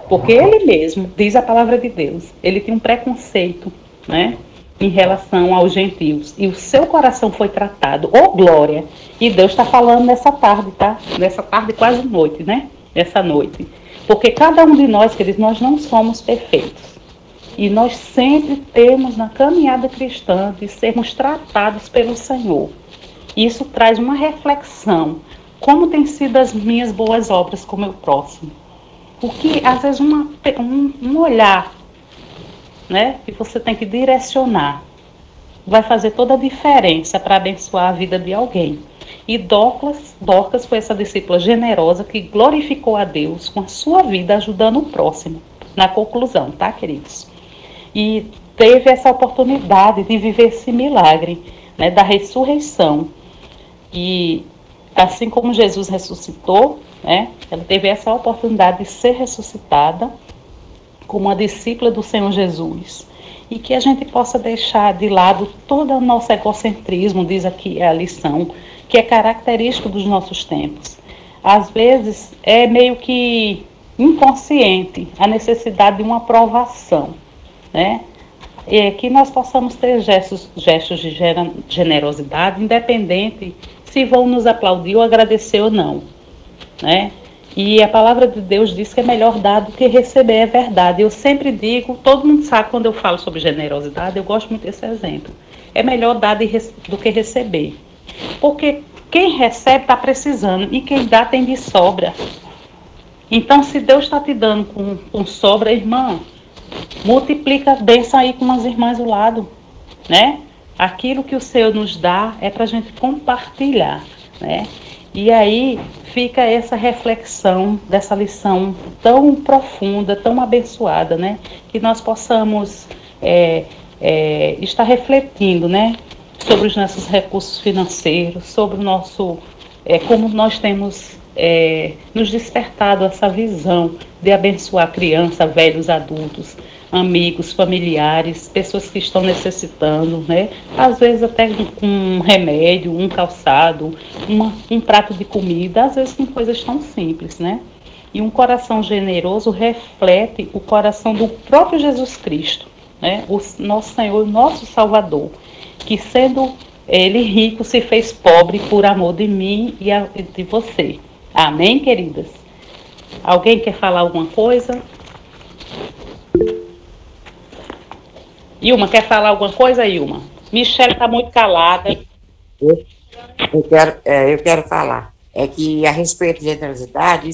porque ele mesmo, diz a palavra de Deus, ele tinha um preconceito, né, em relação aos gentios, e o seu coração foi tratado. Glória! E Deus está falando nessa tarde, tá? Nessa tarde, quase noite, né? Nessa noite. Porque cada um de nós, queridos, nós não somos perfeitos. E nós sempre temos na caminhada cristã de sermos tratados pelo Senhor. Isso traz uma reflexão. Como têm sido as minhas boas obras com o meu próximo? Porque, às vezes, um olhar, né, que você tem que direcionar, vai fazer toda a diferença para abençoar a vida de alguém. E Dorcas foi essa discípula generosa que glorificou a Deus com a sua vida, ajudando o próximo. Na conclusão, tá, queridos? E teve essa oportunidade de viver esse milagre, né, da ressurreição. E assim como Jesus ressuscitou, né, ela teve essa oportunidade de ser ressuscitada como uma discípula do Senhor Jesus. E que a gente possa deixar de lado todo o nosso egocentrismo, diz aqui a lição, que é característico dos nossos tempos. Às vezes é meio que inconsciente a necessidade de uma aprovação, né? Que nós possamos ter gestos de generosidade, independente se vão nos aplaudir ou agradecer ou não, né? E a palavra de Deus diz que é melhor dar do que receber, é verdade. Eu sempre digo, todo mundo sabe quando eu falo sobre generosidade, eu gosto muito desse exemplo. É melhor dar do que receber. Porque quem recebe está precisando e quem dá tem de sobra. Então, se Deus está te dando com sobra, irmã, multiplica a bênção aí com as irmãs do lado, né? Aquilo que o Senhor nos dá é para a gente compartilhar, né? E aí fica essa reflexão dessa lição tão profunda, tão abençoada, né? Que nós possamos estar refletindo, né? Sobre os nossos recursos financeiros, sobre o nosso, como nós temos nos despertado essa visão de abençoar crianças, velhos, adultos, amigos, familiares, pessoas que estão necessitando, né? Às vezes até com um remédio, um calçado, um prato de comida, às vezes com coisas tão simples, né? E um coração generoso reflete o coração do próprio Jesus Cristo, né? O nosso Senhor, o nosso Salvador, que sendo Ele rico, se fez pobre por amor de mim e de você. Amém, queridas? Alguém quer falar alguma coisa? Ilma, quer falar alguma coisa, Ilma? Michele está muito calada. Eu quero falar. É que a respeito de generosidade,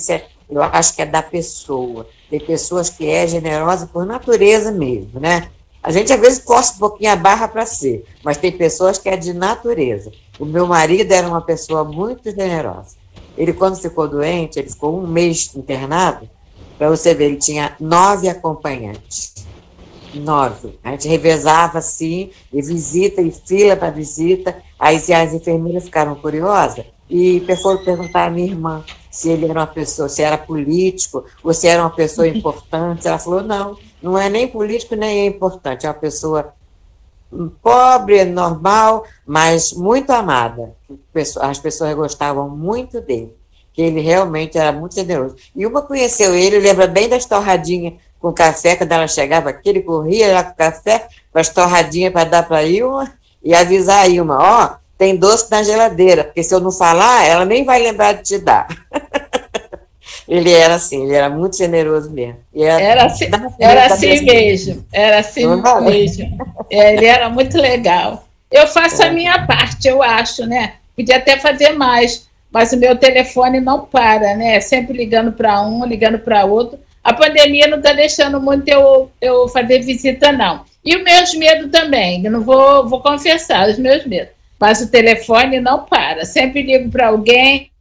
eu acho que é da pessoa. Tem pessoas que é generosa por natureza mesmo, né? A gente às vezes força um pouquinho a barra para ser, mas tem pessoas que é de natureza. O meu marido era uma pessoa muito generosa. Ele, quando ficou doente, ele ficou 1 mês internado, para você ver, ele tinha 9 acompanhantes. 9. A gente revezava assim, e visita, e fila para visita. Aí as enfermeiras ficaram curiosas e foram perguntar à minha irmã se ele era uma pessoa, se era político, ou se era uma pessoa importante. Ela falou, não é nem político, nem é importante, é uma pessoa pobre, normal, mas muito amada. As pessoas gostavam muito dele, que ele realmente era muito generoso. E uma conheceu ele, lembra bem das torradinhas com café, quando ela chegava aqui, ele corria lá com café, com as torradinhas para dar para a Ilma, e avisar a Ilma, tem doce na geladeira, porque se eu não falar, ela nem vai lembrar de te dar. Ele era assim, ele era muito generoso mesmo. Era assim mesmo, ele era muito legal. Eu faço a minha parte, eu acho, né? Podia até fazer mais, mas o meu telefone não para, né? Sempre ligando para um, ligando para outro. A pandemia não está deixando muito eu fazer visita, não. E os meus medos também, eu não vou confessar os meus medos. Mas o telefone não para. Sempre ligo para alguém,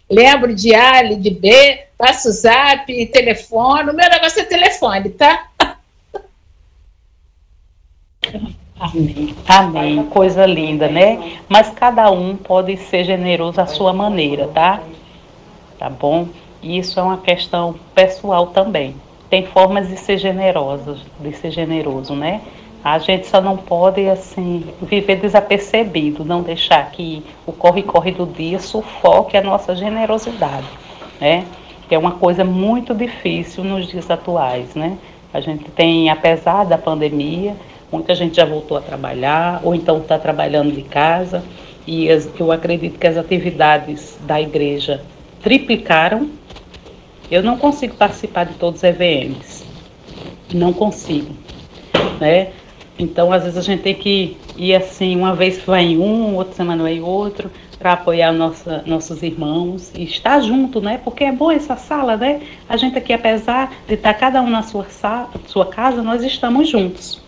lembro de A, de B, passo o zap, telefone. O meu negócio é telefone, tá? Amém, amém. Coisa linda, né? Mas cada um pode ser generoso à sua maneira, tá? Tá bom? Isso é uma questão pessoal também. Tem formas de ser generoso, né? A gente só não pode, assim, viver desapercebido, não deixar que o corre-corre do dia sufoque a nossa generosidade, né? Que é uma coisa muito difícil nos dias atuais, né? A gente tem, apesar da pandemia, muita gente já voltou a trabalhar, ou então está trabalhando de casa, e eu acredito que as atividades da igreja triplicaram. Eu não consigo participar de todos os EVMs, não consigo, né? Então, às vezes a gente tem que ir assim, uma vez vai em um, outra semana vai em outro, para apoiar nossos irmãos e estar junto, né? Porque é bom essa sala, né? A gente aqui, apesar de estar cada um na sua casa, nós estamos juntos.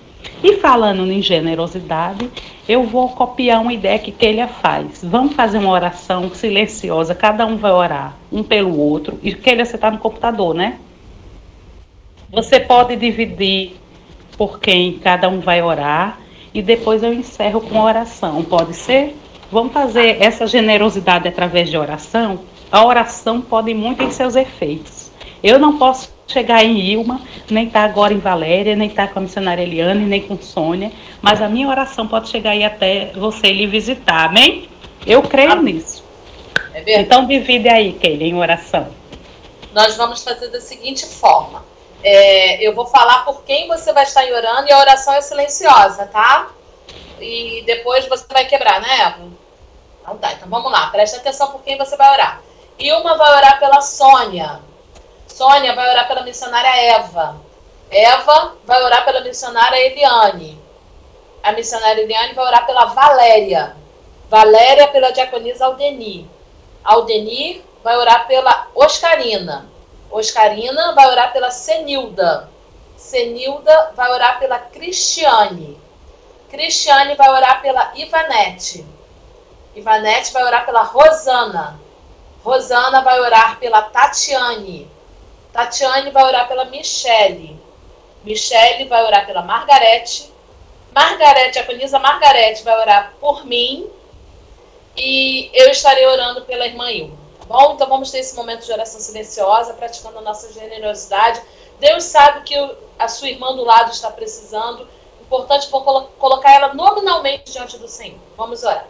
E falando em generosidade, eu vou copiar uma ideia que Keila faz. Vamos fazer uma oração silenciosa, cada um vai orar, um pelo outro. E Keila, você está no computador, né? Você pode dividir por quem cada um vai orar e depois eu encerro com a oração, pode ser? Vamos fazer essa generosidade através de oração? A oração pode muito em seus efeitos. Eu não posso chegar em Ilma, nem estar agora em Valéria, nem estar com a missionária Eliane, nem com Sônia, mas a minha oração pode chegar aí até você lhe visitar, amém? Eu creio nisso. É verdade. Então divide aí, Keila, em oração. Nós vamos fazer da seguinte forma. Eu vou falar por quem você vai estar orando e a oração é silenciosa, tá? E depois você vai quebrar, né, Eva? Então tá, então vamos lá. Preste atenção por quem você vai orar. Ilma vai orar pela Sônia. Sônia vai orar pela missionária Eva. Eva vai orar pela missionária Eliane. A missionária Eliane vai orar pela Valéria. Valéria pela diaconisa Aldenir. Aldenir vai orar pela Oscarina. Oscarina vai orar pela Senilda. Senilda vai orar pela Cristiane. Cristiane vai orar pela Ivanete. Ivanete vai orar pela Rosana. Rosana vai orar pela Tatiane. Tatiane vai orar pela Michele. Michele vai orar pela Margarete. Margarete, a Conisa Margarete vai orar por mim. E eu estarei orando pela irmã Ilma. Tá bom? Então vamos ter esse momento de oração silenciosa, praticando a nossa generosidade. Deus sabe que a sua irmã do lado está precisando. Importante for colocar ela nominalmente diante do Senhor. Vamos orar.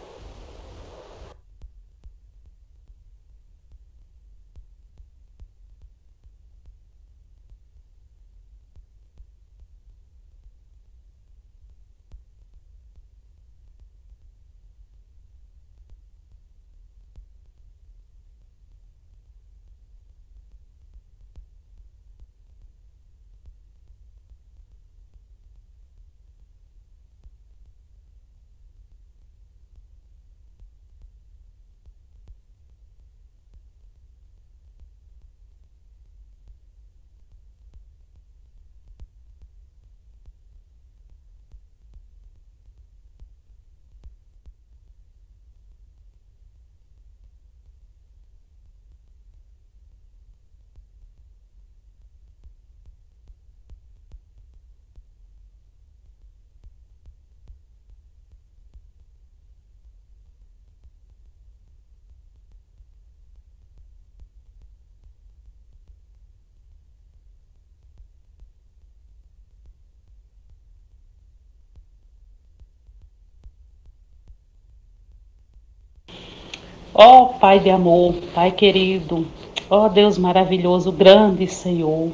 Ó Pai de amor, Pai querido, ó Deus maravilhoso, grande Senhor,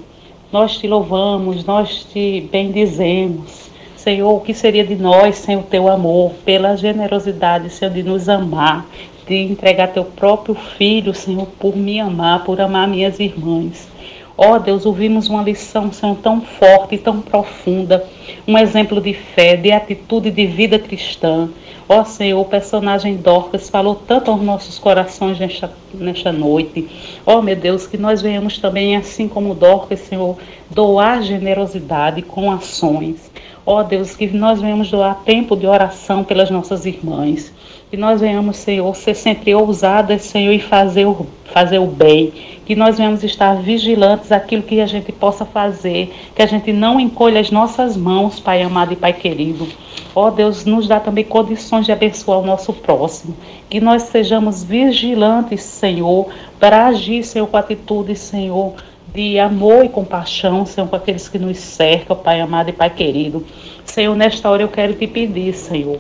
nós te louvamos, nós te bendizemos. Senhor, o que seria de nós sem o teu amor, pela generosidade, Senhor, de nos amar, de entregar teu próprio filho, Senhor, por me amar, por amar minhas irmãs. Ó Deus, ouvimos uma lição, Senhor, tão forte e tão profunda, um exemplo de fé, de atitude de vida cristã. Ó Senhor, o personagem Dorcas falou tanto aos nossos corações nesta noite. Ó meu Deus, que nós venhamos também, assim como Dorcas, Senhor, doar generosidade com ações. Ó Deus, que nós venhamos doar tempo de oração pelas nossas irmãs. Que nós venhamos, Senhor, ser sempre ousadas, Senhor, e fazer o bem. Que nós venhamos estar vigilantes àquilo que a gente possa fazer. Que a gente não encolha as nossas mãos, Pai amado e Pai querido. Ó Deus, nos dá também condições de abençoar o nosso próximo. Que nós sejamos vigilantes, Senhor, para agir, Senhor, com atitude, Senhor, de amor e compaixão, Senhor, com aqueles que nos cercam, Pai amado e Pai querido. Senhor, nesta hora eu quero te pedir, Senhor,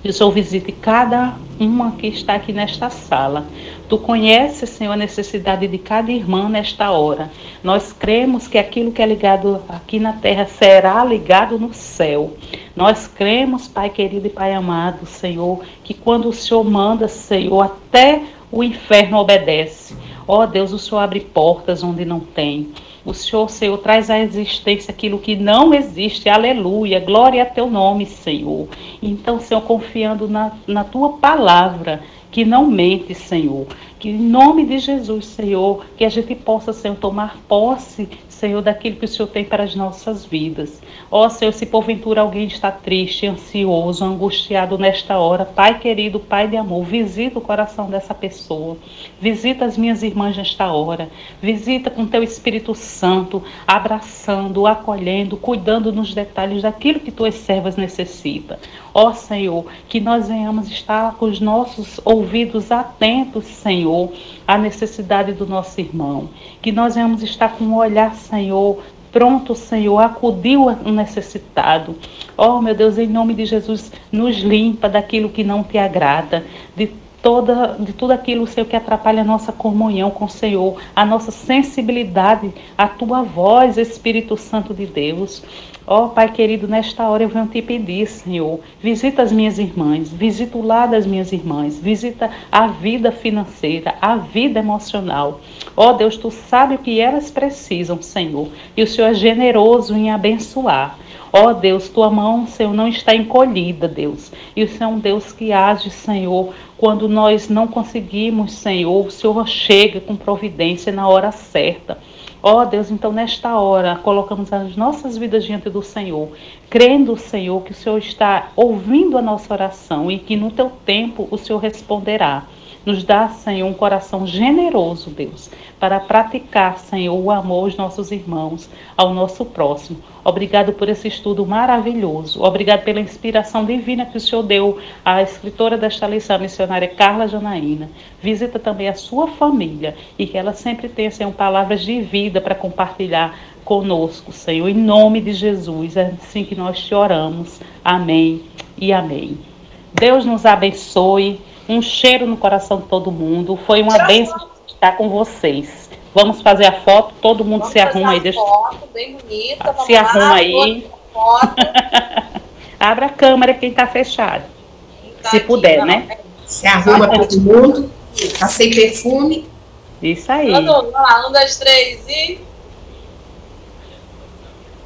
que o Senhor visite cada uma que está aqui nesta sala. Tu conheces, Senhor, a necessidade de cada irmã nesta hora. Nós cremos que aquilo que é ligado aqui na terra será ligado no céu. Nós cremos, Pai querido e Pai amado, Senhor, que quando o Senhor manda, Senhor, até o inferno obedece. Ó Deus, o Senhor abre portas onde não tem. O Senhor, traz à existência aquilo que não existe. Aleluia. Glória a teu nome, Senhor. Então, Senhor, confiando na tua palavra, que não mente, Senhor. Que em nome de Jesus, Senhor, que a gente possa, Senhor, tomar posse, Senhor, daquilo que o Senhor tem para as nossas vidas. Ó Senhor, se porventura alguém está triste, ansioso, angustiado nesta hora, Pai querido, Pai de amor, visita o coração dessa pessoa. Visita as minhas irmãs nesta hora. Visita com teu Espírito Santo, abraçando, acolhendo, cuidando nos detalhes daquilo que tuas servas necessitam. Ó Senhor, que nós venhamos estar com os nossos ouvidos atentos, Senhor, à necessidade do nosso irmão. Que nós venhamos estar com um olhar, Senhor, pronto, Senhor, acudir o necessitado. Ó meu Deus, em nome de Jesus, nos limpa daquilo que não te agrada, de de tudo aquilo, Senhor, que atrapalha a nossa comunhão com o Senhor, a nossa sensibilidade, a Tua voz, Espírito Santo de Deus. Ó, Pai querido, nesta hora eu venho te pedir, Senhor, visita as minhas irmãs, visita o lar das minhas irmãs, visita a vida financeira, a vida emocional. Ó Deus, Tu sabe o que elas precisam, Senhor, e o Senhor é generoso em abençoar. Ó Deus, Tua mão, Senhor, não está encolhida, Deus. E o Senhor é um Deus que age, Senhor, quando nós não conseguimos, Senhor, o Senhor chega com providência na hora certa. Ó Deus, então nesta hora colocamos as nossas vidas diante do Senhor, crendo, Senhor, que o Senhor está ouvindo a nossa oração e que no Teu tempo o Senhor responderá. Nos dá, Senhor, um coração generoso, Deus, para praticar, Senhor, o amor aos nossos irmãos, ao nosso próximo. Obrigado por esse estudo maravilhoso. Obrigado pela inspiração divina que o Senhor deu à escritora desta lição, a missionária Carla Janaína. Visita também a sua família e que ela sempre tenha, Senhor, palavras de vida para compartilhar conosco, Senhor. Em nome de Jesus, é assim que nós te oramos. Amém e amém. Deus nos abençoe. Um cheiro no coração de todo mundo. Foi uma bênção estar com vocês. Vamos fazer a foto, todo mundo se arruma aí. Deixa... foto bem bonita. Se arruma aí. Abra a câmera quem está fechado. Se puder, né? Se arruma todo mundo. Tá sem perfume. Isso aí. Vamos lá, 1, 2, 3 e...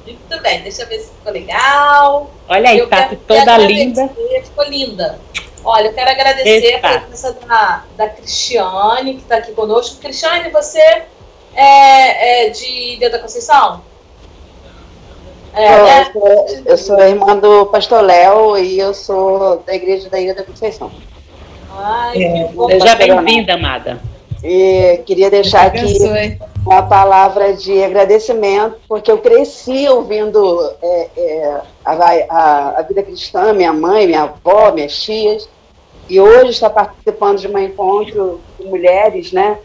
Muito bem, deixa eu ver se ficou legal. Olha aí, Tati, toda linda. Ficou linda. Olha, eu quero agradecer a presença da Cristiane, que está aqui conosco. Cristiane, você é de Ilha da Conceição? Né? Eu sou a irmã do pastor Léo e eu sou da igreja da Ilha da Conceição. Seja bem-vinda, amada. E queria deixar aqui uma palavra de agradecimento, porque eu cresci ouvindo a vida cristã, minha mãe, minha avó, minhas tias, e hoje está participando de um encontro de mulheres, né,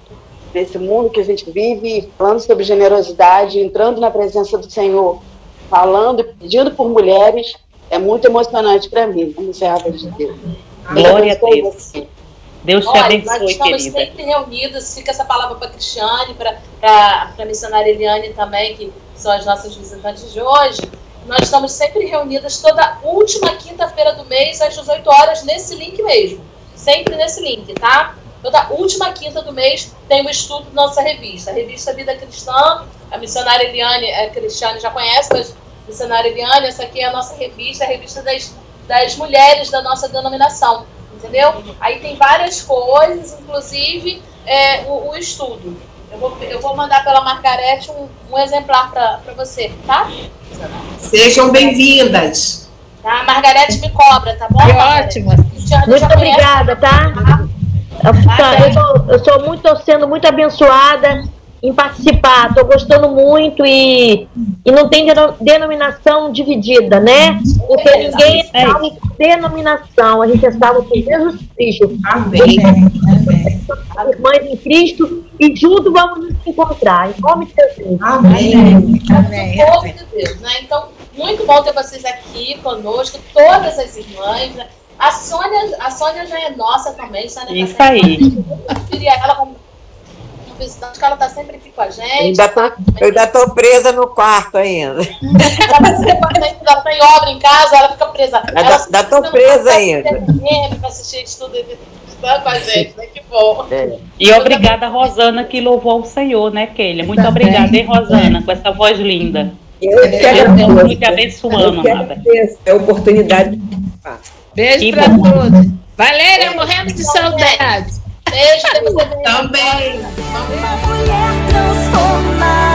nesse mundo que a gente vive, falando sobre generosidade, entrando na presença do Senhor, falando e pedindo por mulheres, é muito emocionante para mim, como serva de Deus. Glória a Deus. Deus te abençoe, nós estamos querida. sempre reunidos, fica essa palavra para a Cristiane, para a missionária Eliane também, que são as nossas visitantes de hoje. Nós estamos sempre reunidas toda última quinta-feira do mês, às 18 horas, nesse link mesmo. Sempre nesse link, tá? Toda última quinta do mês tem um estudo da nossa revista. A revista Vida Cristã, a missionária Eliane, a Cristiane já conhece, mas a missionária Eliane, essa aqui é a nossa revista, a revista das mulheres da nossa denominação. Entendeu? Aí tem várias coisas, inclusive o estudo. Eu vou mandar pela Margarete um exemplar para você, tá? Sejam bem-vindas. Tá? A Margarete me cobra, tá bom? Ótimo. Muito obrigada, tá? Eu estou sendo muito abençoada em participar, estou gostando muito e não tem denominação dividida, né? Porque ninguém é salvo por denominação, a gente é salvo por Jesus Cristo. Amém. Irmãs em Cristo, e juntos vamos nos encontrar, em nome de Jesus. Amém. Amém. O povo de Deus, né? Então, muito bom ter vocês aqui conosco, todas as irmãs, né? A Sônia já é nossa também. Isso aí. Eu queria ela como visitante, que ela está sempre aqui com a gente. Eu ainda estou presa no quarto ainda. Ela está em obra em casa, ela fica presa. Ainda estou presa ainda. Para assistir estudo com a gente, né? Que bom. E obrigada, Rosana, que louvou o Senhor, né, Keila? Muito obrigada, hein, Rosana, com essa voz linda. Deus muito te abençoando, amada. É a oportunidade de participar. Beijo para todos. Valéria, morrendo de saudade. Beijo, também. Mulher transformada.